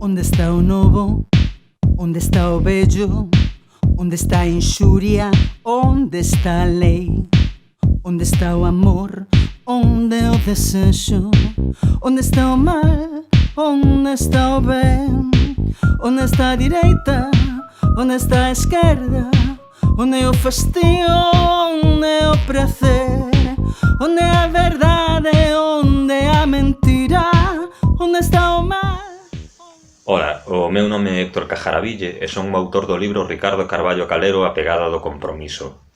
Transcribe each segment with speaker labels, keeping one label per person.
Speaker 1: Onde está o novo? Onde está o vello? Onde está a inxuria? Onde está a lei? Onde está o amor? Onde o desexo? Onde está o mal? Onde está o ben? Onde está a direita? Onde está a esquerda? Onde é o fastío? Onde é o prazer? Onde é a verdade? Onde é a mentira? Onde está o mal?
Speaker 2: Ola, o meu nome é Héctor Cajaraville e son o autor do libro Ricardo Carballo Calero A pegada do compromiso.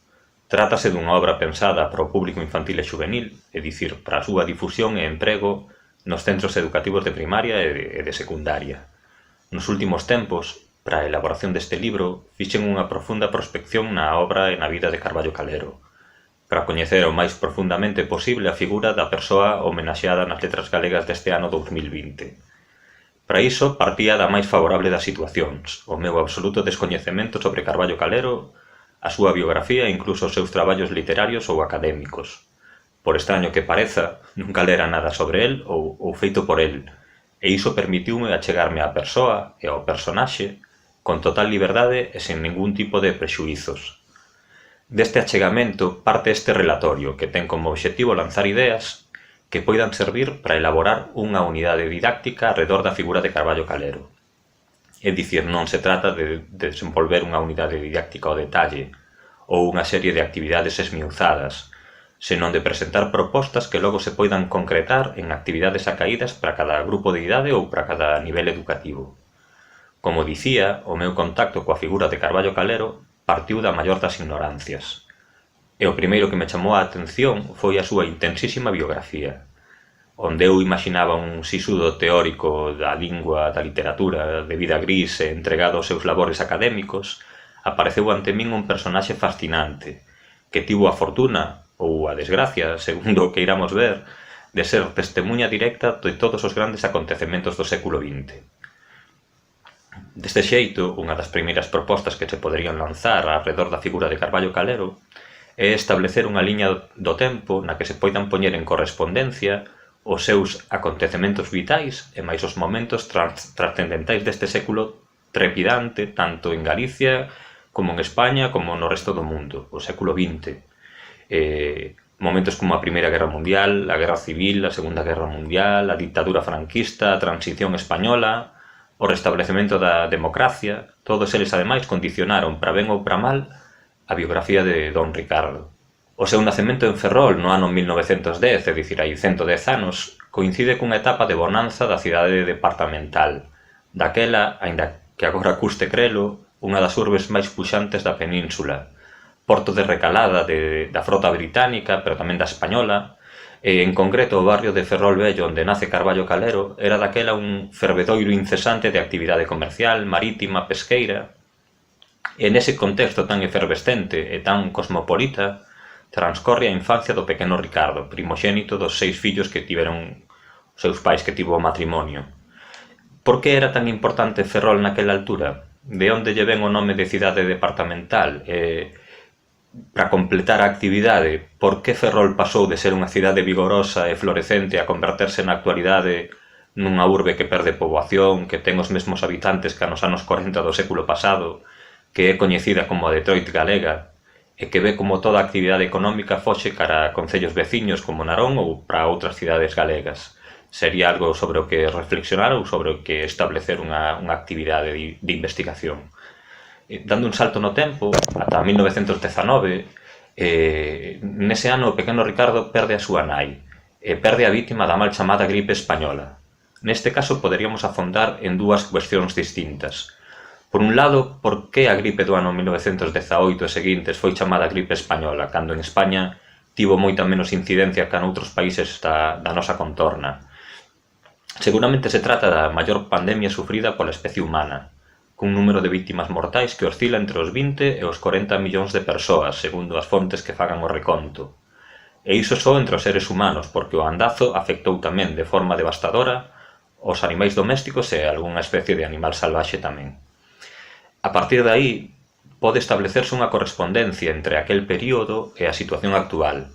Speaker 2: Trátase dunha obra pensada para o público infantil e xuvenil, é dicir, para a súa difusión e emprego nos centros educativos de primaria e de secundaria. Nos últimos tempos, para a elaboración deste libro, fixen unha profunda prospección na obra e na vida de Carballo Calero, para coñecer o máis profundamente posible a figura da persoa homenaxeada nas letras galegas deste ano 2020. Para iso, partía da máis favorable das situacións, o meu absoluto descoñecemento sobre Carballo Calero, a súa biografía e incluso os seus traballos literarios ou académicos. Por extraño que pareza, nunca lera nada sobre el ou feito por el, e iso permitiume achegarme á persoa e ao personaxe con total liberdade e sen ningún tipo de prexuizos. Deste achegamento parte este relatorio, que ten como obxectivo lanzar ideas que poidan servir para elaborar unha unidade didáctica arredor da figura de Carballo Calero. É dicir, non se trata de desenvolver unha unidade didáctica ao detalle ou unha serie de actividades esmiuzadas, senón de presentar propostas que logo se poidan concretar en actividades acaídas para cada grupo de idade ou para cada nivel educativo. Como dicía, o meu contacto coa figura de Carballo Calero partiu da maior das ignorancias. E o primeiro que me chamou a atención foi a súa intensísima biografía, onde eu imaginaba un sisudo teórico da lingua, da literatura, de vida gris e entregado aos seus labores académicos, apareceu ante min un personaxe fascinante, que tivo a fortuna, ou a desgracia, segundo o que iramos ver, de ser testemunha directa de todos os grandes acontecementos do século XX. Deste xeito, unha das primeiras propostas que se poderían lanzar alrededor da figura de Carballo Calero é establecer unha liña do tempo na que se poidan poñer en correspondencia os seus acontecementos vitais e máis os momentos trascendentais deste século trepidante tanto en Galicia como en España como no resto do mundo, o século XX. Momentos como a Primeira Guerra Mundial, a Guerra Civil, a Segunda Guerra Mundial, a dictadura franquista, a transición española, o restablecemento da democracia, todos eles ademais condicionaron, para ben ou para mal, a biografía de Don Ricardo. O seu nacemento en Ferrol no ano 1910, é dicir, hai 110 anos, coincide cunha etapa de bonanza da cidade departamental, daquela, aínda que agora custe crelo, unha das urbes máis puxantes da península, porto de recalada da frota británica, pero tamén da española, e en concreto o barrio de Ferrol Vello, onde nace Carballo Calero, era daquela un fervedoiro incesante de actividade comercial, marítima, pesqueira. E nese contexto tan efervescente e tan cosmopolita, transcorre a infancia do pequeno Ricardo, primoxénito dos 6 fillos que tiveron os seus pais que tivo o matrimonio. Por que era tan importante Ferrol naquela altura? De onde lle ven o nome de cidade departamental? Para completar a actividade, por que Ferrol pasou de ser unha cidade vigorosa e florecente a converterse na actualidade nunha urbe que perde poboación, que ten os mesmos habitantes que nos anos 40 do século pasado, que é coñecida como a Detroit galega, e que ve como toda a actividade económica foxe cara a concellos veciños como Narón ou para outras cidades galegas? Sería algo sobre o que reflexionar ou sobre o que establecer unha actividade de investigación. Dando un salto no tempo, ata 1919, nese ano o pequeno Ricardo perde a súa nai, e perde a vítima da mal chamada gripe española. Neste caso poderíamos afondar en dúas cuestións distintas. Por un lado, por que a gripe do ano 1918 e seguintes foi chamada gripe española, cando en España tivo moita menos incidencia que noutros países da nosa contorna? Seguramente se trata da maior pandemia sufrida pola especie humana, cun número de vítimas mortais que oscila entre os 20 e os 40 millóns de persoas, segundo as fontes que fagan o reconto. E iso só entre os seres humanos, porque o andazo afectou tamén de forma devastadora os animais domésticos e algunha especie de animal salvaxe tamén. A partir de aí, pode establecerse unha correspondencia entre aquel período e a situación actual,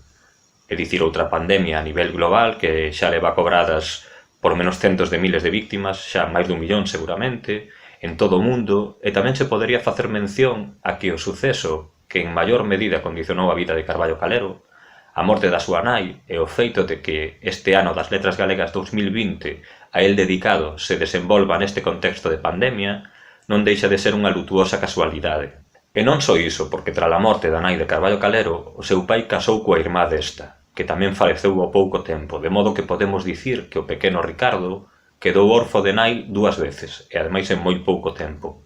Speaker 2: é dicir, outra pandemia a nivel global que xa leva cobradas por menos centos de miles de víctimas, xa máis dun millón seguramente, en todo o mundo, e tamén se podería facer mención a que o suceso que en maior medida condicionou a vida de Carballo Calero, a morte da súa nai e o feito de que este ano das Letras Galegas 2020 a el dedicado se desenvolva neste contexto de pandemia, non deixa de ser unha lutuosa casualidade. E non só iso, porque tras a morte da nai de Carballo Calero, o seu pai casou coa irmá desta, que tamén faleceu ao pouco tempo, de modo que podemos dicir que o pequeno Ricardo quedou orfo de nai 2 veces, e ademais en moi pouco tempo.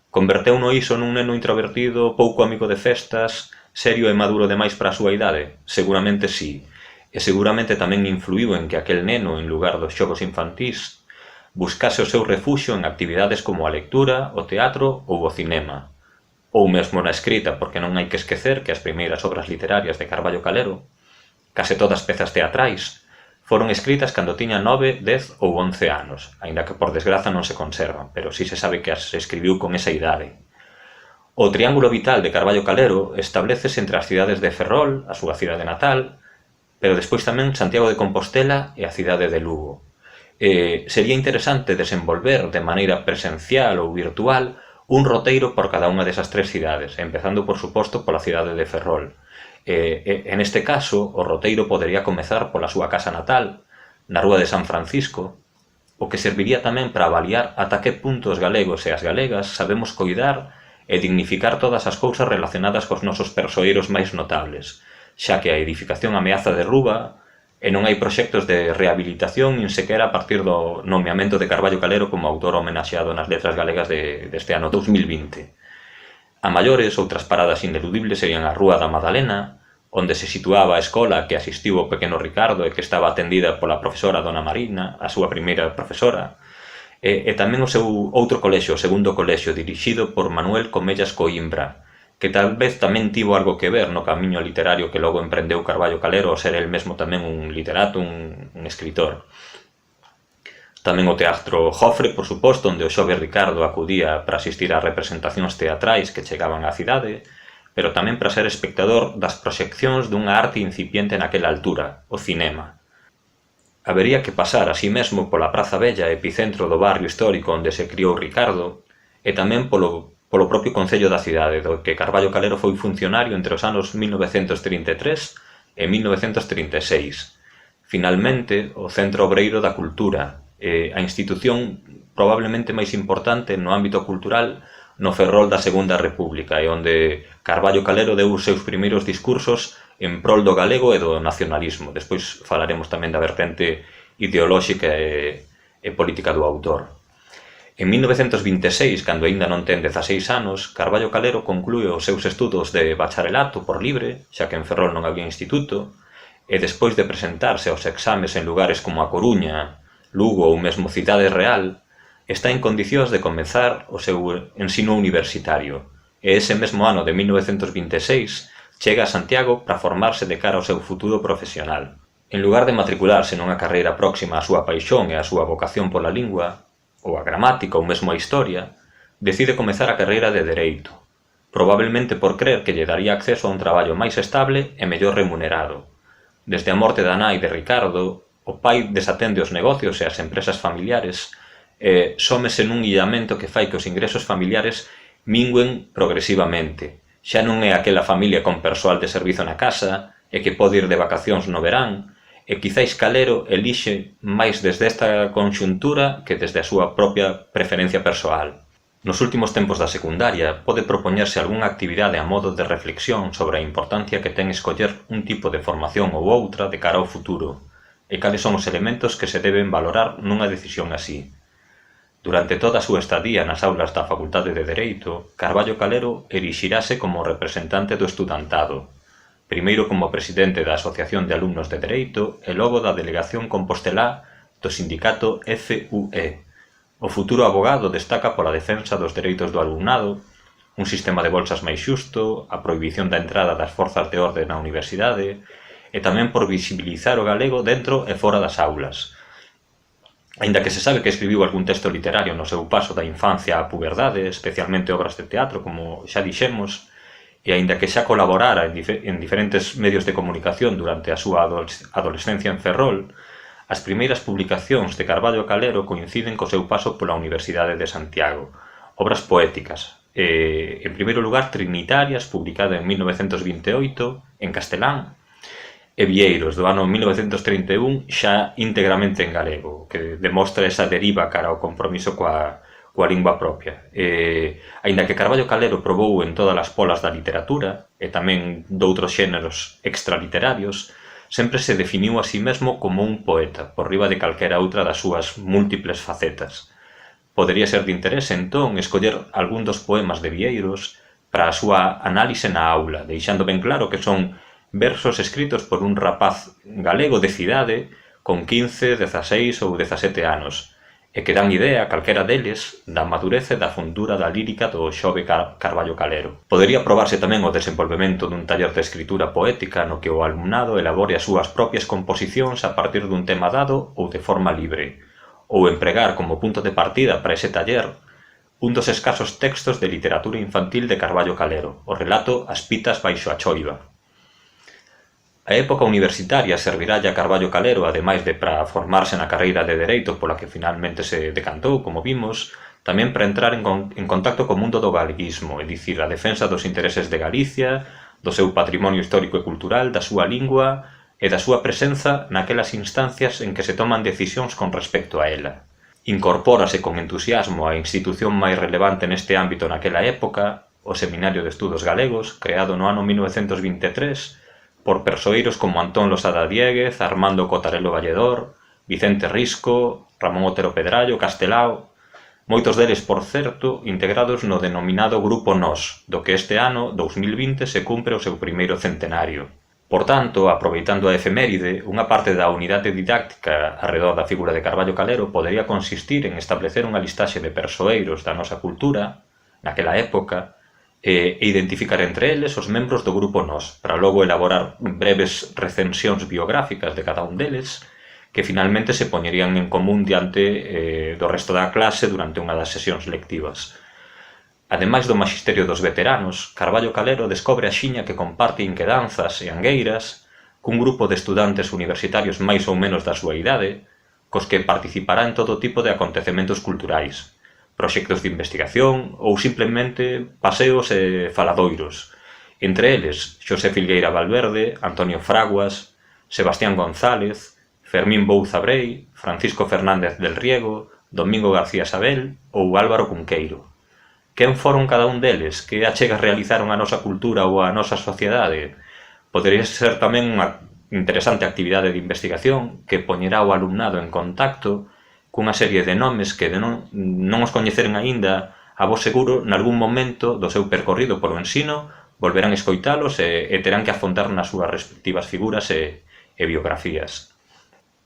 Speaker 2: Converteuno iso nun neno introvertido, pouco amigo de festas, serio e maduro demais para a súa idade? Seguramente sí, e seguramente tamén influiu en que aquel neno, en lugar dos xogos infantís, buscase o seu refuxio en actividades como a lectura, o teatro ou o cinema, ou mesmo na escrita, porque non hai que esquecer que as primeiras obras literarias de Carballo Calero, case todas pezas teatrais, foron escritas cando tiña 9, 10 ou 11 anos, aínda que por desgraza non se conservan, pero si se sabe que as escribiu con esa idade. O triángulo vital de Carballo Calero establécese entre as cidades de Ferrol, a súa cidade natal, pero despois tamén Santiago de Compostela e a cidade de Lugo. Sería interesante desenvolver de maneira presencial ou virtual un roteiro por cada unha desas 3 cidades, empezando por suposto pola cidade de Ferrol. En este caso, o roteiro podería comezar pola súa casa natal, na rúa de San Francisco, o que serviría tamén para avaliar ata que punto os galegos e as galegas sabemos coidar e dignificar todas as cousas relacionadas cos nosos persoeiros máis notables, xa que a edificación ameaza derruba e non hai proxectos de rehabilitación nin sequera a partir do nomeamento de Carballo Calero como autor homenaxeado nas Letras Galegas deste ano 2020. A maiores, outras paradas ineludibles serían a Rúa da Madalena, onde se situaba a escola que asistiu o pequeno Ricardo e que estaba atendida pola profesora Dona Marina, a súa primeira profesora, e tamén o seu outro colexio, o segundo colexio, dirixido por Manuel Comellas Coimbra, que tal vez tamén tivo algo que ver no camiño literario que logo emprendeu Carballo Calero ao ser el mesmo tamén un literato, un escritor. Tamén o Teatro Jofre, por suposto, onde o xove Ricardo acudía para asistir a representacións teatrais que chegaban á cidade, pero tamén para ser espectador das proxeccións dunha arte incipiente naquela altura, o cinema. Habería que pasar así mesmo pola Praza Bella, epicentro do barrio histórico onde se criou Ricardo, e tamén polo propio concello da cidade, do que Carballo Calero foi funcionario entre os anos 1933 e 1936. Finalmente, o Centro Obreiro da Cultura, a institución probablemente máis importante no ámbito cultural no Ferrol da Segunda República, e onde Carballo Calero deu os seus primeiros discursos en prol do galego e do nacionalismo. Despois falaremos tamén da vertente ideolóxica e política do autor. En 1926, cando aínda non ten 16 anos, Carballo Calero conclúe os seus estudos de bacharelato por libre, xa que en Ferrol non había instituto, e despois de presentarse aos exames en lugares como a Coruña, Lugo ou mesmo Cidade Real, está en condicións de comezar o seu ensino universitario, e ese mesmo ano de 1926 chega a Santiago para formarse de cara ao seu futuro profesional. En lugar de matricularse nunha carreira próxima á súa paixón e á súa vocación pola lingua, ou a gramática ou mesmo a historia, decide comezar a carreira de Dereito, probablemente por crer que lle daría acceso a un traballo máis estable e mellor remunerado. Desde a morte da nai de Ricardo, o pai desatende os negocios e as empresas familiares e sómese nun illamento que fai que os ingresos familiares mingüen progresivamente. Xa non é aquela familia con persoal de servizo na casa e que pode ir de vacacións no verán, e quizáis Calero elixe máis desde esta conxuntura que desde a súa propia preferencia persoal. Nos últimos tempos da secundaria pode propoñerse algunha actividade a modo de reflexión sobre a importancia que ten escoller un tipo de formación ou outra de cara ao futuro, e cales son os elementos que se deben valorar nunha decisión así. Durante toda a súa estadía nas aulas da Facultade de Dereito, Carballo Calero erixirase como representante do estudantado, primeiro como presidente da Asociación de Alumnos de Dereito e logo da Delegación Compostelá do sindicato FUE. O futuro abogado destaca pola defensa dos dereitos do alumnado, un sistema de bolsas máis xusto, a prohibición da entrada das forzas de orde na universidade e tamén por visibilizar o galego dentro e fora das aulas. Aínda que se sabe que escribiu algún texto literario no seu paso da infancia á puberdade, especialmente obras de teatro, como xa dixemos, e aínda que xa colaborara en diferentes medios de comunicación durante a súa adolescencia en Ferrol, As primeiras publicacións de Carballo Calero coinciden co seu paso pola Universidade de Santiago. Obras poéticas, en primeiro lugar Trinitarias, publicada en 1928 en castelán, e Vieiros, do ano 1931, xa íntegramente en galego, que demostra esa deriva cara ao compromiso coa lingua propia. Aínda que Carballo Calero probou en todas as polas da literatura, e tamén doutros xéneros extraliterarios, sempre se definiu a sí mesmo como un poeta, por riba de calquera outra das súas múltiples facetas. Podería ser de interese, entón, escoller algún dos poemas de Vieiros para a súa análise na aula, deixando ben claro que son versos escritos por un rapaz galego de cidade con 15, 16 ou 17 anos, e que dan idea, calquera deles, da madurez e da fundura da lírica do xove Carballo Calero. Podería probarse tamén o desenvolvemento dun taller de escritura poética no que o alumnado elabore as súas propias composicións a partir dun tema dado ou de forma libre, ou empregar como punto de partida para ese taller un dos escasos textos de literatura infantil de Carballo Calero, o relato As pitas baixo a choiva. A época universitaria servirálle a Carballo Calero, ademais de para formarse na carreira de Dereito pola que finalmente se decantou, como vimos, tamén para entrar en contacto co mundo do galeguismo, é dicir, a defensa dos intereses de Galicia, do seu patrimonio histórico e cultural, da súa lingua e da súa presenza naquelas instancias en que se toman decisións con respecto a ela. Incorpórase con entusiasmo a institución máis relevante neste ámbito naquela época, o Seminario de Estudos Galegos, creado no ano 1923, por persoeiros como Antón Losada Diéguez, Armando Cotarelo Valledor, Vicente Risco, Ramón Otero Pedrallo, Castelao, moitos deles, por certo, integrados no denominado Grupo Nós, do que este ano, 2020, se cumpre o seu primeiro centenario. Por tanto, aproveitando a efeméride, unha parte da unidade didáctica arredor da figura de Carballo Calero podería consistir en establecer unha listaxe de persoeiros da nosa cultura, naquela época, e identificar entre eles os membros do Grupo Nós, para logo elaborar breves recensións biográficas de cada un deles, que finalmente se poñerían en común diante do resto da clase durante unha das sesións lectivas. Ademais do magisterio dos veteranos, Carballo Calero descobre axiña que comparte inquedanzas e angueiras cun grupo de estudantes universitarios máis ou menos da súa idade, cos que participará en todo tipo de acontecementos culturais, proxectos de investigación ou simplemente paseos e faladoiros. Entre eles, Xosé Filgueira Valverde, Antonio Fraguas, Sebastián González, Fermín Bouza Brei, Francisco Fernández del Riego, Domingo García Sabel ou Álvaro Cunqueiro. Quen foron cada un deles? Que achegas realizaron a nosa cultura ou a nosa sociedade? Podería ser tamén unha interesante actividade de investigación que poñerá o alumnado en contacto cunha serie de nomes que non os coñeceren aínda, a vos seguro, nalgún momento do seu percorrido polo ensino, volverán escoitalos e terán que afondar nas súas respectivas figuras e biografías.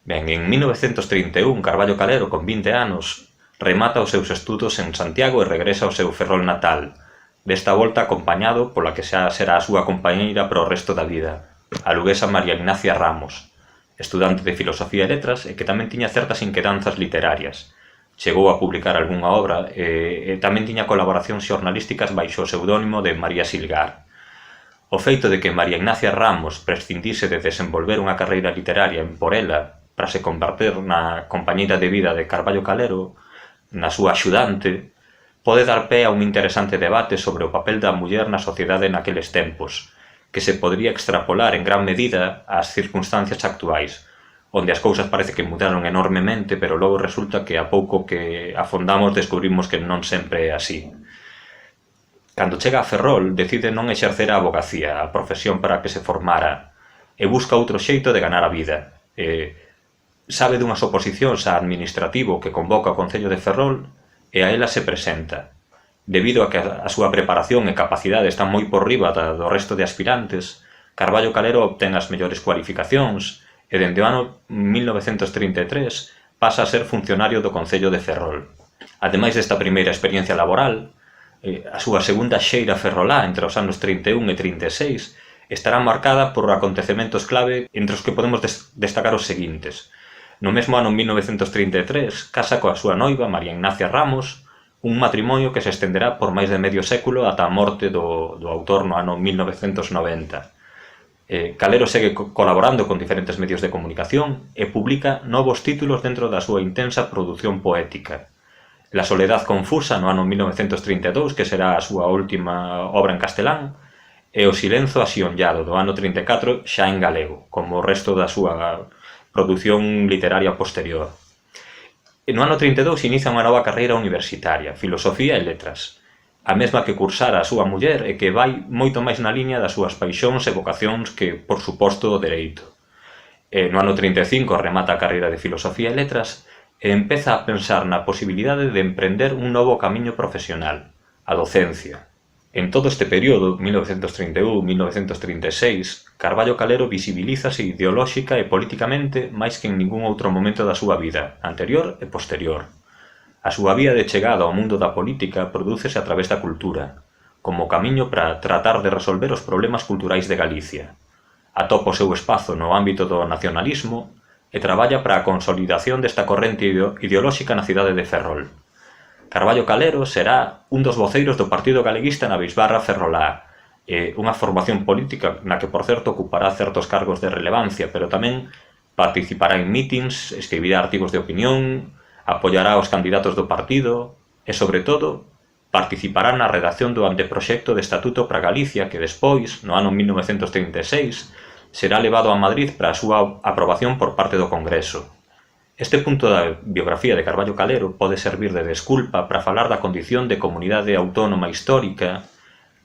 Speaker 2: Ben, en 1931, Carballo Calero, con 20 anos, remata os seus estudos en Santiago e regresa ao seu Ferrol natal, desta volta acompañado pola que xa será a súa compañeira para o resto da vida, a luguesa María Ignacia Ramos, estudante de Filosofía e Letras e que tamén tiña certas inquedanzas literarias. Chegou a publicar algunha obra e tamén tiña colaboracións xornalísticas baixo o pseudónimo de María Silgar. O feito de que María Ignacia Ramos prescindise de desenvolver unha carreira literaria en Porela para se converter na compañeira de vida de Carballo Calero, na súa axudante, pode dar pé a un interesante debate sobre o papel da muller na sociedade naqueles tempos, que se podría extrapolar en gran medida ás circunstancias actuais, onde as cousas parece que mudaron enormemente, pero logo resulta que a pouco que afondamos descubrimos que non sempre é así. Cando chega a Ferrol, decide non exercer a avogacía, a profesión para a que se formara, e busca outro xeito de ganar a vida. Sabe dunhas oposicións a administrativo que convoca o Concello de Ferrol e a ela se presenta. Debido a que a súa preparación e capacidade están moi por riba do resto de aspirantes, Carballo Calero obtén as mellores cualificacións e dende o ano 1933 pasa a ser funcionario do Concello de Ferrol. Ademais desta primeira experiencia laboral, a súa segunda xeira ferrolá entre os anos 31 e 36 estará marcada por acontecementos clave entre os que podemos destacar os seguintes. No mesmo ano 1933 casa coa súa noiva María Ignacia Ramos, un matrimonio que se estenderá por máis de medio século ata a morte do autor no ano 1990. Calero segue colaborando con diferentes medios de comunicación e publica novos títulos dentro da súa intensa produción poética. La soledad confusa no ano 1932, que será a súa última obra en castelán, e O silenzo asionllado do ano 34 xa en galego, como o resto da súa produción literaria posterior. No ano 32 inicia unha nova carreira universitaria, Filosofía e Letras, a mesma que cursara a súa muller e que vai moito máis na liña das súas paixóns e vocacións que, por suposto, o dereito. No ano 35 remata a carreira de Filosofía e Letras e empeza a pensar na posibilidade de emprender un novo camiño profesional, a docencia. En todo este período, 1931-1936, Carballo Calero visibilízase ideolóxica e políticamente máis que en ningún outro momento da súa vida, anterior e posterior. A súa vía de chegada ao mundo da política prodúcese a través da cultura, como camiño para tratar de resolver os problemas culturais de Galicia. Atopa o seu espazo no ámbito do nacionalismo e traballa para a consolidación desta corrente ideolóxica na cidade de Ferrol. Carballo Calero será un dos voceiros do Partido Galeguista na Bisbarra Ferrolá, unha formación política na que, por certo, ocupará certos cargos de relevancia, pero tamén participará en mítins, escribirá artigos de opinión, apoiará os candidatos do partido e, sobre todo, participará na redacción do anteproxecto de Estatuto para Galicia que despois, no ano 1936, será levado a Madrid para a súa aprobación por parte do Congreso. Este punto da biografía de Carballo Calero pode servir de desculpa para falar da condición de comunidade autónoma histórica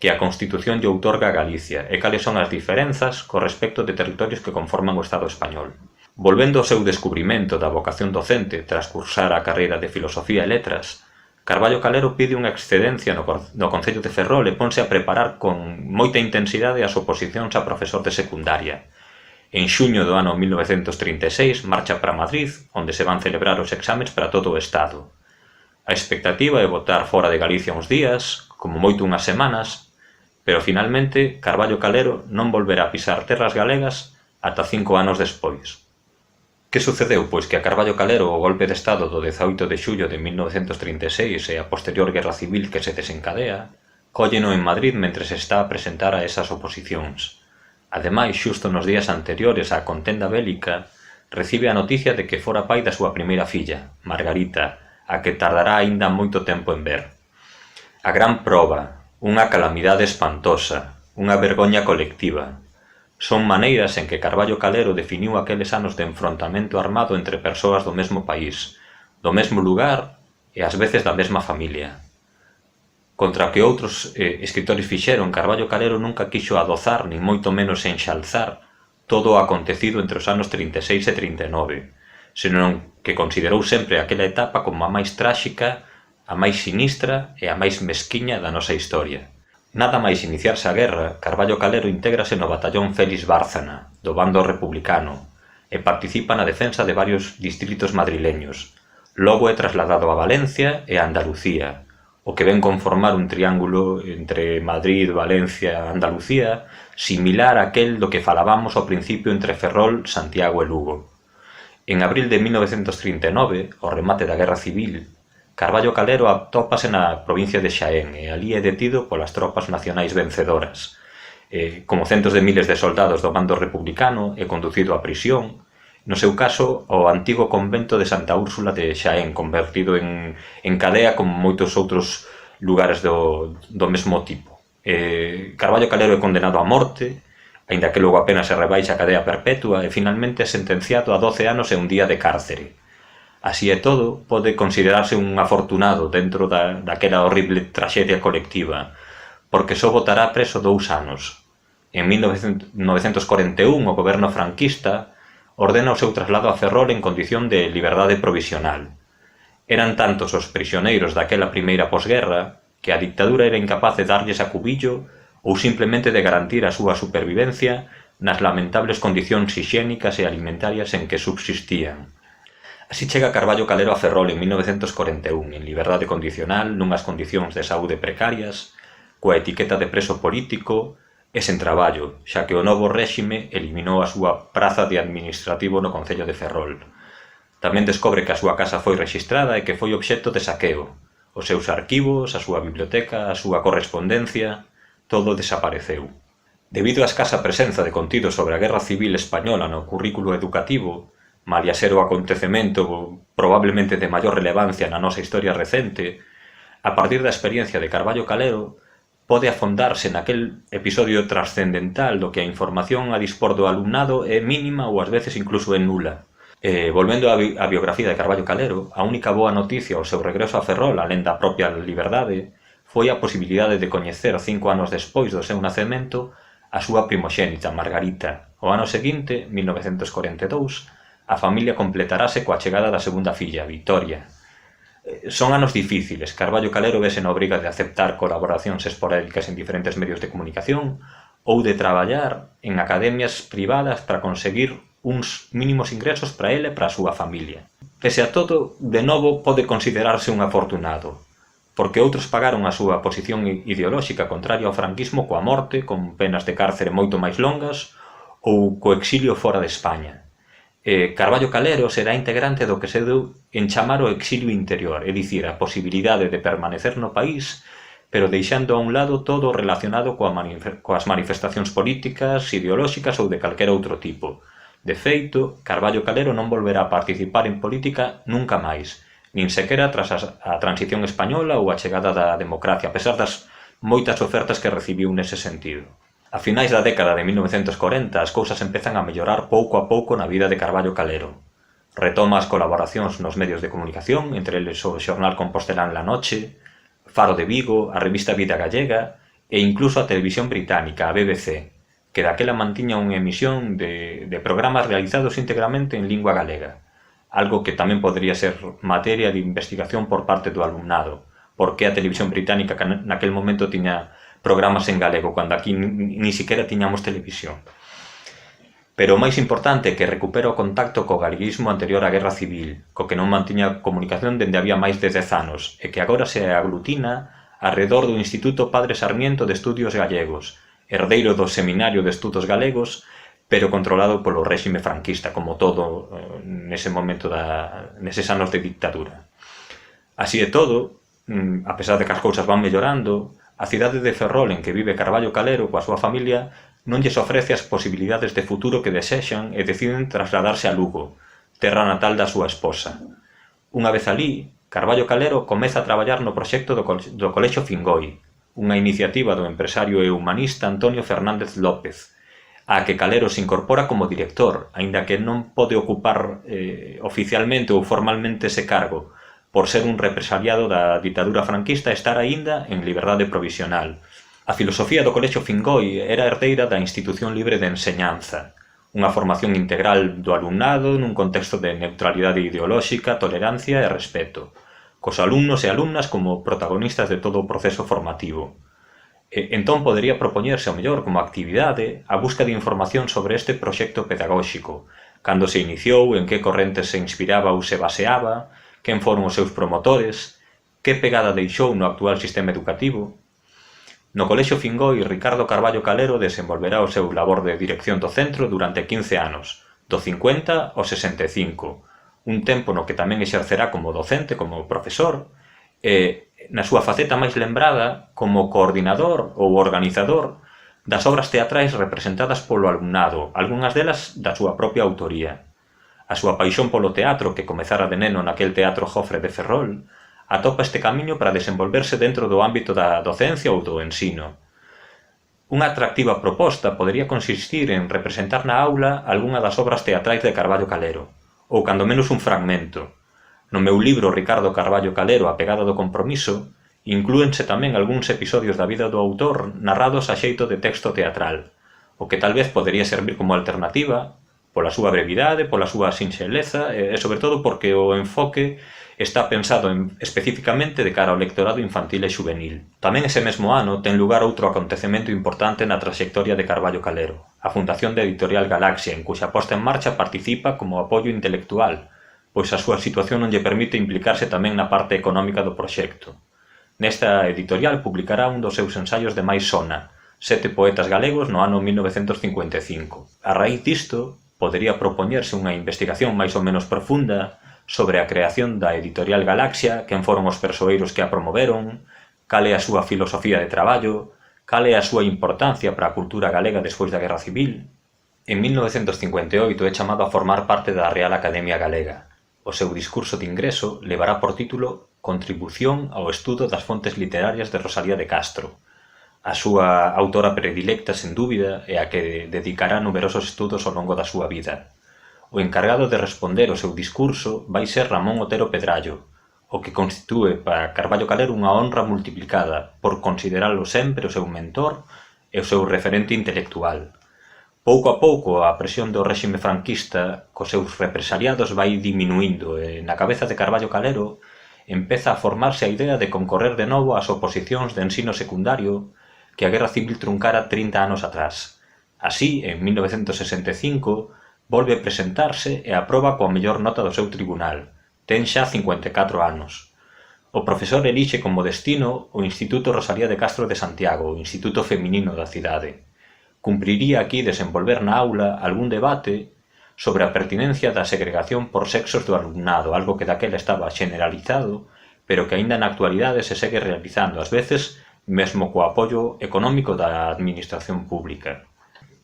Speaker 2: que a Constitución lle outorga a Galicia e cales son as diferenzas co respecto de territorios que conforman o Estado español. Volvendo ao seu descubrimento da vocación docente tras cursar a carreira de Filosofía e Letras, Carballo Calero pide unha excedencia no Concello de Ferrol e ponse a preparar con moita intensidade as oposicións a profesor de secundaria. En xuño do ano 1936 marcha para Madrid, onde se van celebrar os exames para todo o Estado. A expectativa é votar fora de Galicia uns días, como moito unhas semanas, pero finalmente Carballo Calero non volverá a pisar terras galegas ata 5 anos despois. Que sucedeu? Pois que a Carballo Calero o golpe de Estado do 18 de xullo de 1936 e a posterior guerra civil que se desencadea, cólleno en Madrid mentres está a presentar a esas oposicións. Ademais, xusto nos días anteriores á contenda bélica, recibe a noticia de que fora pai da súa primeira filla, Margarita, a que tardará aínda moito tempo en ver. A gran proba, unha calamidade espantosa, unha vergoña colectiva. Son maneiras en que Carballo Calero definiu aqueles anos de enfrontamento armado entre persoas do mesmo país, do mesmo lugar e ás veces da mesma familia. Contra o que outros escritores fixeron, Carballo Calero nunca quixo adozar, nin moito menos enxalzar, todo o acontecido entre os anos 36 e 39, senón que considerou sempre aquela etapa como a máis tráxica, a máis sinistra e a máis mesquiña da nosa historia. Nada máis iniciarse a guerra, Carballo Calero intégrase no batallón Félix Bárcena, do bando republicano, e participa na defensa de varios distritos madrileños. Logo é trasladado a Valencia e a Andalucía, o que ven conformar un triángulo entre Madrid, Valencia e Andalucía, similar àquel do que falábamos ao principio entre Ferrol, Santiago e Lugo. En abril de 1939, ao remate da Guerra Civil, Carballo Calero atópase na provincia de Xaén e alí é detido polas tropas nacionais vencedoras. Como centos de miles de soldados do bando republicano é conducido á prisión, no seu caso ao antigo convento de Santa Úrsula de Xaén, convertido en cadea como moitos outros lugares do mesmo tipo. Carballo Calero é condenado a morte, aínda que logo apenas se rebaixa a cadea perpetua e finalmente é sentenciado a 12 anos e un día de cárcere. Así e todo, pode considerarse un afortunado dentro daquela horrible traxedia colectiva, porque só botará preso 2 anos. En 1941, o goberno franquista ordena o seu traslado a Ferrol en condición de liberdade provisional. Eran tantos os prisioneiros daquela primeira posguerra que a dictadura era incapaz de darlles acubillo ou simplemente de garantir a súa supervivencia nas lamentables condicións hixiénicas e alimentarias en que subsistían. Así chega Carballo Calero a Ferrol en 1941, en liberdade condicional, nunhas condicións de saúde precarias, coa etiqueta de preso político e sen traballo, xa que o novo réxime eliminou a súa praza de administrativo no Concello de Ferrol. Tamén descobre que a súa casa foi rexistrada e que foi obxecto de saqueo. Os seus arquivos, a súa biblioteca, a súa correspondencia, todo desapareceu. Debido á escasa presenza de contido sobre a Guerra Civil Española no currículo educativo, malia ser o acontecemento probablemente de maior relevancia na nosa historia recente, a partir da experiencia de Carballo Calero, pode afondarse naquel episodio trascendental do que a información a dispor do alumnado é mínima ou ás veces incluso é nula. Volvendo á biografía de Carballo Calero, a única boa noticia ao seu regreso a Ferrol, alén da propia liberdade, foi a posibilidade de coñecer 5 anos despois do seu nacemento a súa primoxénita, Margarita. O ano seguinte, 1942, a familia completarase coa chegada da segunda filla, Vitoria. Son anos difíciles. Carballo Calero vese na obriga de aceptar colaboracións esporádicas en diferentes medios de comunicación ou de traballar en academias privadas para conseguir uns mínimos ingresos para ele e para a súa familia. Pese a todo, de novo pode considerarse un afortunado, porque outros pagaron a súa posición ideolóxica contraria ao franquismo coa morte, con penas de cárcere moito máis longas, ou co exilio fora de España. Carballo Calero será integrante do que se deu en chamar o exilio interior, é dicir, a posibilidade de permanecer no país, pero deixando a un lado todo relacionado coas manifestacións políticas, ideolóxicas ou de calquera outro tipo. De feito, Carballo Calero non volverá a participar en política nunca máis, nin sequera tras a transición española ou a chegada da democracia, a pesar das moitas ofertas que recibiu nese sentido. A finais da década de 1940 as cousas empezan a mellorar pouco a pouco na vida de Carballo Calero. Retoma as colaboracións nos medios de comunicación, entre eles o xornal compostelán La Noche, Faro de Vigo, a revista Vida Gallega e incluso a televisión británica, a BBC, que daquela mantiña unha emisión de programas realizados íntegramente en lingua galega, algo que tamén podría ser materia de investigación por parte do alumnado, porque a televisión británica que naquel momento tiña programas en galego, cando aquí ni siquiera tiñamos televisión. Pero o máis importante é que recupera o contacto co galeguismo anterior á Guerra Civil, co que non mantiña comunicación dende había máis de 10 anos, e que agora se aglutina arredor do Instituto Padre Sarmiento de Estudios Gallegos, herdeiro do Seminario de Estudos Galegos, pero controlado polo réxime franquista, como todo nese momento neses anos de dictadura. Así e todo, a pesar de que as cousas van mellorando, a cidade de Ferrol en que vive Carballo Calero coa súa familia non lles ofrece as posibilidades de futuro que desexan e deciden trasladarse a Lugo, terra natal da súa esposa. Unha vez alí, Carballo Calero comeza a traballar no proxecto do Colexio Fingoi, unha iniciativa do empresario e humanista Antonio Fernández López, a que Calero se incorpora como director, aínda que non pode ocupar oficialmente ou formalmente ese cargo, por ser un represaliado da ditadura franquista e estar aínda en liberdade provisional. A filosofía do Colexio Fingoi era herdeira da Institución Libre de Enseñanza, unha formación integral do alumnado nun contexto de neutralidade ideolóxica, tolerancia e respeto, cos alumnos e alumnas como protagonistas de todo o proceso formativo. Entón podería propoñerse ao mellor como actividade a busca de información sobre este proxecto pedagóxico, cando se iniciou, en que correntes se inspiraba ou se baseaba, quen foron os seus promotores, que pegada deixou no actual sistema educativo. No Colexio Fingoi, Ricardo Carballo Calero desenvolverá o seu labor de dirección do centro durante 15 anos, do 50 ao 65, un tempo no que tamén exercerá como docente, como profesor, e na súa faceta máis lembrada como coordinador ou organizador das obras teatrais representadas polo alumnado, algunhas delas da súa propia autoría. A súa paixón polo teatro, que comezara de neno naquel Teatro Jofre de Ferrol, atopa este camiño para desenvolverse dentro do ámbito da docencia ou do ensino. Unha atractiva proposta podería consistir en representar na aula algunha das obras teatrais de Carballo Calero, ou cando menos un fragmento. No meu libro Ricardo Carballo Calero, A pegada do compromiso, inclúense tamén algúns episodios da vida do autor narrados a xeito de texto teatral, o que tal vez podería servir como alternativa pola súa brevidade, pola súa sinxeleza e sobre todo porque o enfoque está pensado especificamente de cara ao lectorado infantil e xuvenil. Tamén ese mesmo ano ten lugar outro acontecemento importante na traxectoria de Carballo Calero, a fundación da editorial Galaxia, en cuxa posta en marcha participa como apoio intelectual, pois a súa situación non lle permite implicarse tamén na parte económica do proxecto. Nesta editorial publicará un dos seus ensaios de máis sona, 7 poetas galegos no ano 1955. A raíz disto, podería propoñerse unha investigación máis ou menos profunda sobre a creación da editorial Galaxia, quen foron os persoeiros que a promoveron, cal é a súa filosofía de traballo, Cal é a súa importancia para a cultura galega despois da Guerra Civil? En 1958 é chamado a formar parte da Real Academia Galega. O seu discurso de ingreso levará por título Contribución ao estudo das fontes literarias de Rosalía de Castro. A súa autora predilecta, sen dúbida, é a que dedicará numerosos estudos ao longo da súa vida. O encargado de responder ao seu discurso vai ser Ramón Otero Pedrallo, o que constitúe para Carballo Calero unha honra multiplicada por consideralo sempre o seu mentor e o seu referente intelectual. Pouco a pouco a presión do réxime franquista cos seus represaliados vai diminuindo e na cabeza de Carballo Calero empeza a formarse a idea de concorrer de novo ás oposicións de ensino secundario que a Guerra Civil truncara 30 anos atrás. Así, en 1965, volve a presentarse e aproba coa mellor nota do seu tribunal. Ten xa 54 anos. O profesor elixe como destino o Instituto Rosalía de Castro de Santiago, o Instituto Feminino da cidade. Cumpriría aquí desenvolver na aula algún debate sobre a pertinencia da segregación por sexos do alumnado, algo que daquela estaba generalizado, pero que aínda na actualidade se segue realizando, ás veces mesmo co apoio económico da administración pública.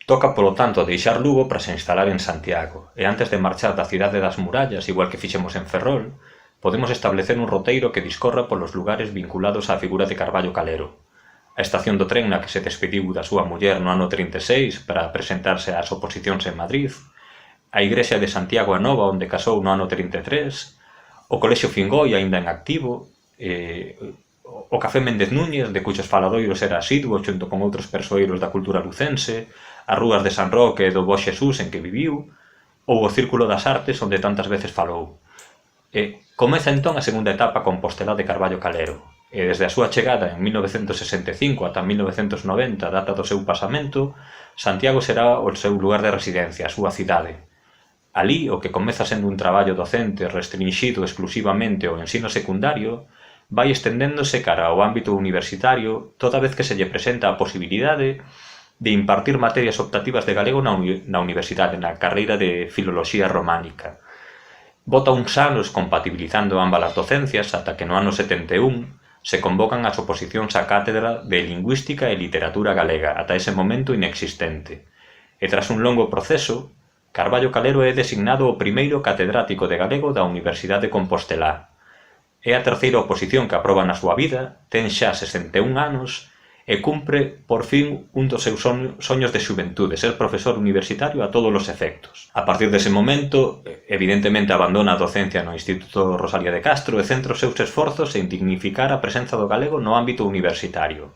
Speaker 2: Toca, polo tanto, deixar Lugo para se instalar en Santiago, e antes de marchar da cidade das murallas, igual que fixemos en Ferrol, podemos establecer un roteiro que discorra polos lugares vinculados á figura de Carballo Calero. A estación do tren na que se despediu da súa muller no ano 36 para presentarse ás oposicións en Madrid, a igrexa de Santiago a Nova onde casou no ano 33, o Colexio Fingoi aínda en activo, o Café Méndez Núñez, de cuxos faladoiros era asiduo xunto con outros persoeiros da cultura lucense, as rúas de San Roque e do Bo Xesús en que viviu, ou o Círculo das Artes onde tantas veces falou. Comeza entón a segunda etapa compostelá de Carballo Calero, e desde a súa chegada en 1965 ata 1990, data do seu pasamento, Santiago será o seu lugar de residencia, a súa cidade. Alí, o que comeza sendo un traballo docente restringido exclusivamente ao ensino secundario, vai estendéndose cara ao ámbito universitario toda vez que se lle presenta a posibilidade de impartir materias optativas de galego na universidade, na carreira de Filoloxía Románica. Bota uns anos compatibilizando ambas as docencias ata que no ano 71 se convocan as oposicións á cátedra de Lingüística e Literatura Galega, ata ese momento inexistente. E tras un longo proceso, Carballo Calero é designado o primeiro catedrático de galego da Universidade de Compostelá. É a terceira oposición que aproba na súa vida, ten xa 61 anos e cumpre, por fin, un dos seus soños de xuventude, ser profesor universitario a todos os efectos. A partir dese momento, evidentemente abandona a docencia no Instituto Rosalía de Castro e centra os seus esforzos en dignificar a presenza do galego no ámbito universitario.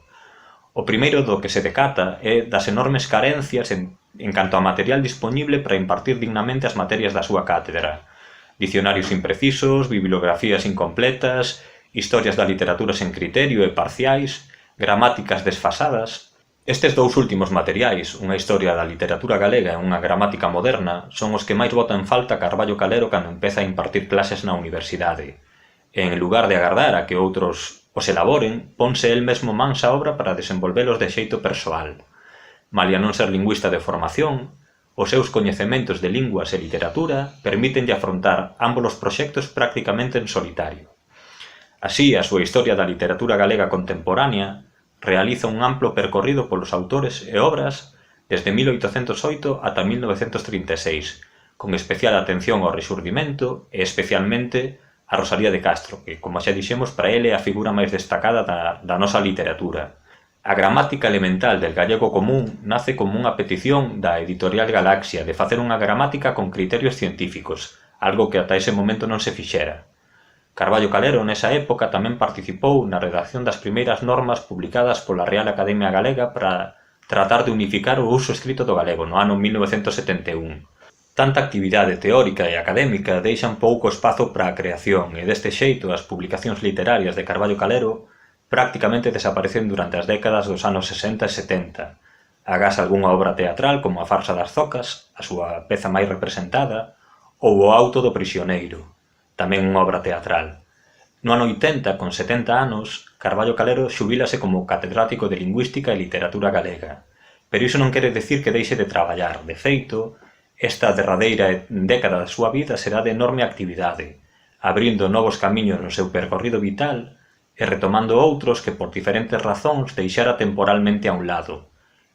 Speaker 2: O primeiro do que se decata é das enormes carencias en canto a material disponible para impartir dignamente as materias da súa cátedra. Dicionarios imprecisos, bibliografías incompletas, historias da literatura sen criterio e parciais, gramáticas desfasadas. Estes dous últimos materiais, unha historia da literatura galega e unha gramática moderna, son os que máis bota en falta Carballo Calero cando empeza a impartir clases na universidade. E en lugar de agardar a que outros os elaboren, ponse el mesmo mans á obra para desenvolvelos de xeito persoal. Malia non ser lingüista de formación, os seus coñecementos de linguas e literatura permítenlle afrontar ambos os proxectos prácticamente en solitario. Así, a súa historia da literatura galega contemporánea realiza un amplo percorrido polos autores e obras desde 1808 ata 1936, con especial atención ao rexurdimento e especialmente a Rosalía de Castro, que, como xa dixemos, para ele é a figura máis destacada da nosa literatura. A gramática elemental del gallego común nace como unha petición da editorial Galaxia de facer unha gramática con criterios científicos, algo que ata ese momento non se fixera. Carballo Calero nesa época tamén participou na redacción das primeiras normas publicadas pola Real Academia Galega para tratar de unificar o uso escrito do galego no ano 1971. Tanta actividade teórica e académica deixan pouco espazo para a creación e deste xeito as publicacións literarias de Carballo Calero prácticamente desaparecen durante as décadas dos anos 60 e 70. Agás algunha obra teatral como a Farsa das Zocas, a súa peza máis representada, ou o Auto do Prisioneiro, tamén unha obra teatral. No ano 80, con 70 anos, Carballo Calero xubílase como catedrático de Lingüística e Literatura Galega. Pero iso non quere decir que deixe de traballar. De feito, esta derradeira década da súa vida será de enorme actividade, abrindo novos camiños no seu percorrido vital e retomando outros que por diferentes razóns deixara temporalmente a un lado.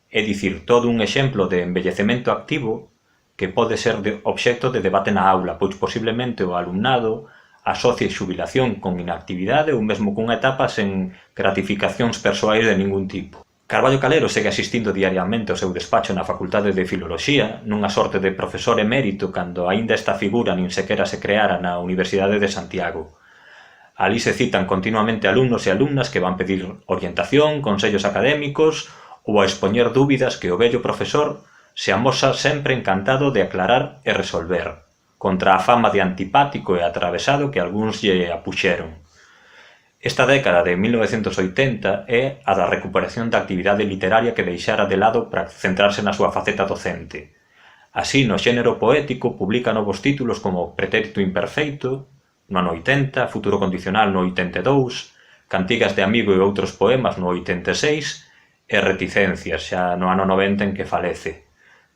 Speaker 2: É dicir, todo un exemplo de envellecemento activo que pode ser obxecto de debate na aula, pois posiblemente o alumnado asocie xubilación con inactividade ou mesmo cunha etapa sen gratificacións persoais de ningún tipo. Carballo Calero segue asistindo diariamente ao seu despacho na Facultade de Filoloxía, nunha sorte de profesor emérito cando aínda esta figura nin sequera se creara na Universidade de Santiago. Alí se citan continuamente alumnos e alumnas que van pedir orientación, consellos académicos ou a expoñer dúbidas que o vello profesor se amosa sempre encantado de aclarar e resolver, contra a fama de antipático e atravesado que algúns lle apuxeron. Esta década de 1980 é a da recuperación da actividade literaria que deixara de lado para centrarse na súa faceta docente. Así, no xénero poético, publica novos títulos como Pretérito imperfeito, no ano 80, Futuro condicional no 82, Cantigas de amigo e outros poemas no 86 e Reticencias, xa no ano 90 en que falece.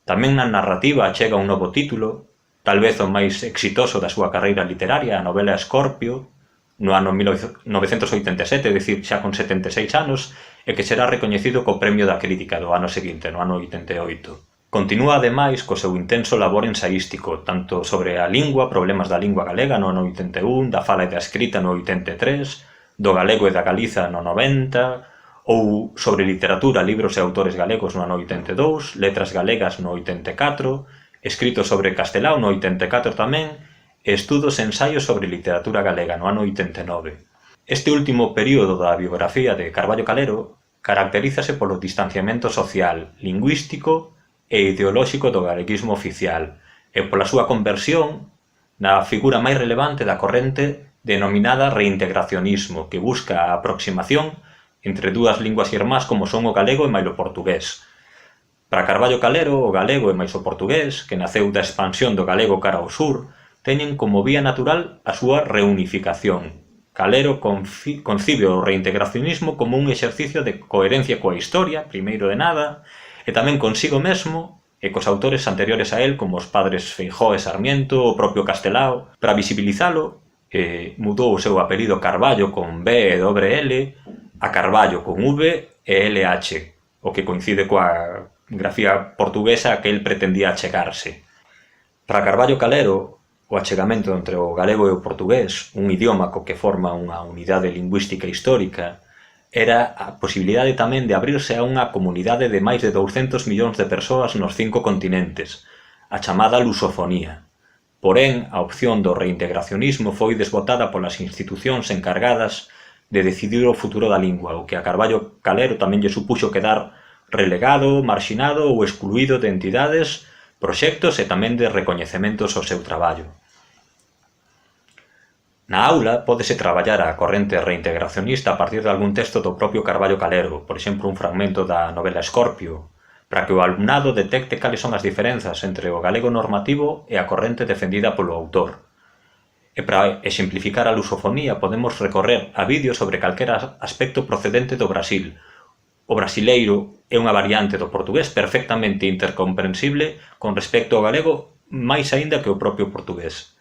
Speaker 2: Tamén na narrativa achega un novo título, tal vez o máis exitoso da súa carreira literaria, a novela Escorpio, no ano 1987, é dicir, xa con 76 anos, e que será recoñecido co Premio da Crítica do ano seguinte, no ano 88. Continúa, ademais, co seu intenso labor ensaístico, tanto sobre a lingua, problemas da lingua galega no ano 81, da fala e da escrita no 83, do galego e da Galiza no 90, ou sobre literatura, libros e autores galegos no ano 82, letras galegas no 84, escrito sobre castelao no 84 tamén, e estudos e ensaios sobre literatura galega no ano 89. Este último período da biografía de Carballo Calero caracterízase polo distanciamento social, lingüístico e ideolóxico do galeguismo oficial e pola súa conversión na figura máis relevante da corrente denominada reintegracionismo, que busca a aproximación entre dúas linguas irmás como son o galego e mailo portugués. Para Carballo Calero, o galego e máis o portugués, que naceu da expansión do galego cara ao sur, teñen como vía natural a súa reunificación. Calero concibe o reintegracionismo como un exercicio de coherencia coa historia, primeiro de nada, e tamén consigo mesmo e cos autores anteriores a él, como os padres Feijóo e Sarmiento, o propio Castelao. Para visibilizalo, mudou o seu apelido Carballo con B e dobre L a Carballo con V e LH, o que coincide coa grafía portuguesa a que el pretendía achegarse. Para Carballo Calero, o achegamento entre o galego e o portugués, un idioma co que forma unha unidade lingüística histórica, era a posibilidade tamén de abrirse a unha comunidade de máis de 200 millóns de persoas nos 5 continentes, a chamada lusofonía. Porén, a opción do reintegracionismo foi desbotada polas institucións encargadas de decidir o futuro da lingua, o que a Carballo Calero tamén lle supuxo quedar relegado, marxinado ou excluído de entidades, proxectos e tamén de recoñecementos ao seu traballo. Na aula pódese traballar a corrente reintegracionista a partir de algún texto do propio Carballo Calero, por exemplo, un fragmento da novela Escorpio, para que o alumnado detecte cales son as diferenzas entre o galego normativo e a corrente defendida polo autor. E para exemplificar a lusofonía podemos recorrer a vídeos sobre calquera aspecto procedente do Brasil. O brasileiro é unha variante do portugués perfectamente intercomprensible con respecto ao galego, máis aínda que o propio portugués.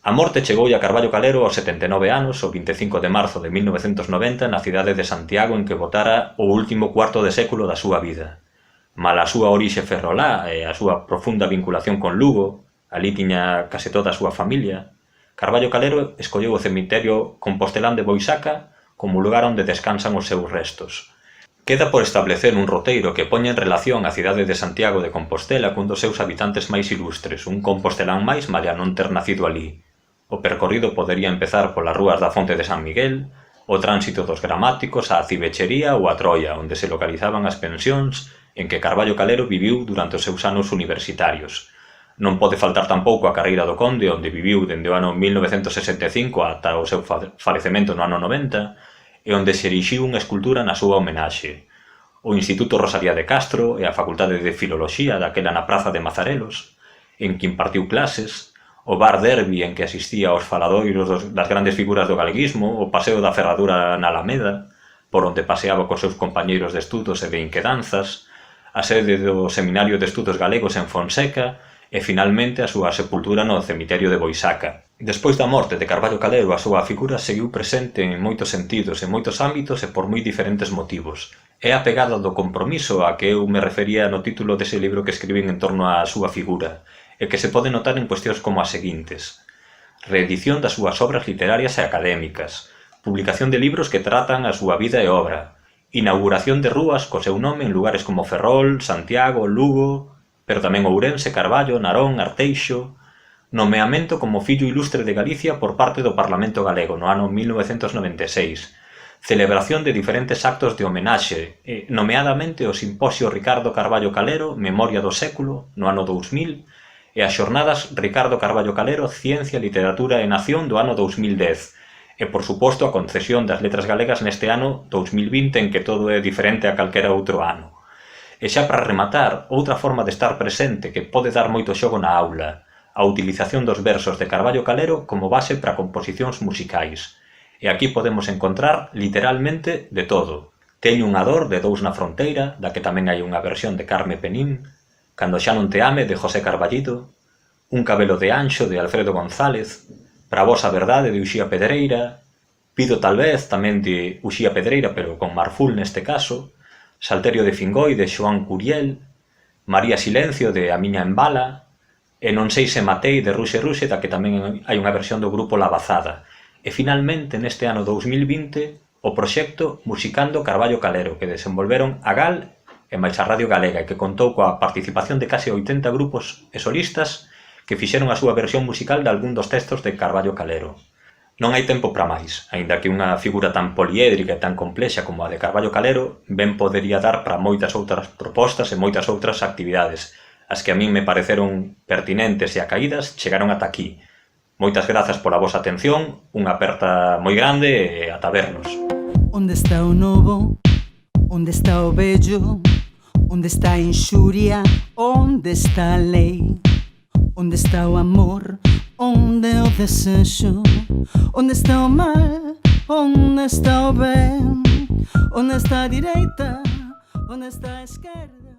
Speaker 2: A morte chegoulle a Carballo Calero aos 79 anos, o 25 de marzo de 1990, na cidade de Santiago, en que botara o último cuarto de século da súa vida. Mala a súa orixe ferrolá e a súa profunda vinculación con Lugo, alí tiña case toda a súa familia, Carballo Calero escolleu o cemiterio compostelán de Boisaca como lugar onde descansan os seus restos. Queda por establecer un roteiro que poña en relación a cidade de Santiago de Compostela cun dos seus habitantes máis ilustres, un compostelán máis malia non ter nacido alí. O percorrido podería empezar polas rúas da Fonte de San Miguel, o tránsito dos gramáticos á Cibechería ou a Troia, onde se localizaban as pensións en que Carballo Calero viviu durante os seus anos universitarios. Non pode faltar tampouco a Carreira do Conde, onde viviu dende o ano 1965 ata o seu falecemento no ano 90, e onde se erixiu unha escultura na súa homenaxe. O Instituto Rosalía de Castro e a Facultade de Filoloxía daquela na Praza de Mazarelos, en que impartiu clases, o bar Derby en que asistía aos faladoiros das grandes figuras do galeguismo, o paseo da Ferradura na Alameda, por onde paseaba cos seus compañeiros de estudos e de inquedanzas, a sede do Seminario de Estudos Galegos en Fonseca e, finalmente, a súa sepultura no cemiterio de Boisaca. Despois da morte de Carballo Calero, a súa figura seguiu presente en moitos sentidos, en moitos ámbitos e por moi diferentes motivos. É a pegada do compromiso a que eu me refería no título dese libro que escribín en torno á súa figura, e que se pode notar en cuestións como as seguintes: reedición das súas obras literarias e académicas, publicación de libros que tratan a súa vida e obra, inauguración de rúas co seu nome en lugares como Ferrol, Santiago, Lugo, pero tamén Ourense, Carballo, Narón, Arteixo, nomeamento como fillo ilustre de Galicia por parte do Parlamento Galego no ano 1996, celebración de diferentes actos de homenaxe, nomeadamente o Simposio Ricardo Carballo Calero, Memoria do Século, no ano 2000, e as xornadas Ricardo Carballo Calero, Ciencia, Literatura e Nación do ano 2010, e, por suposto, a concesión das letras galegas neste ano 2020 en que todo é diferente a calquera outro ano. E xa para rematar, outra forma de estar presente que pode dar moito xogo na aula, a utilización dos versos de Carballo Calero como base para composicións musicais. E aquí podemos encontrar, literalmente, de todo. Teño unha dor de Dous na fronteira, da que tamén hai unha versión de Carme Penín, Cando xa non te ame, de José Carballido, Un cabelo de anxo, de Alfredo González, Pra vos a verdade, de Uxía Pedreira, Pido tal vez, tamén de Uxía Pedreira, pero con Marful neste caso, Salterio de Fingoi, de Xoán Curiel, María Silencio, de A miña embala, e Non sei se matei, de Ruxe Ruxe, da que tamén hai unha versión do grupo Lavazada. E finalmente, neste ano 2020, o proxecto Musicando Carballo Calero, que desenvolveron a GAL e máis a Radio Galega, e que contou coa participación de case 80 grupos e solistas que fixeron a súa versión musical de algún dos textos de Carballo Calero. Non hai tempo para máis, aínda que unha figura tan poliédrica e tan complexa como a de Carballo Calero ben podería dar para moitas outras propostas e moitas outras actividades. As que a min me pareceron pertinentes e acaídas chegaron ata aquí. Moitas grazas pola vosa atención, unha aperta moi grande e ata vernos.
Speaker 1: Onde está o novo? Onde está o vello? Onde está a inxuria? Onde está a lei? Onde está o amor? Onde o desexo? Onde está o mal? Onde está o ben? Onde está a direita? Onde está a esquerda?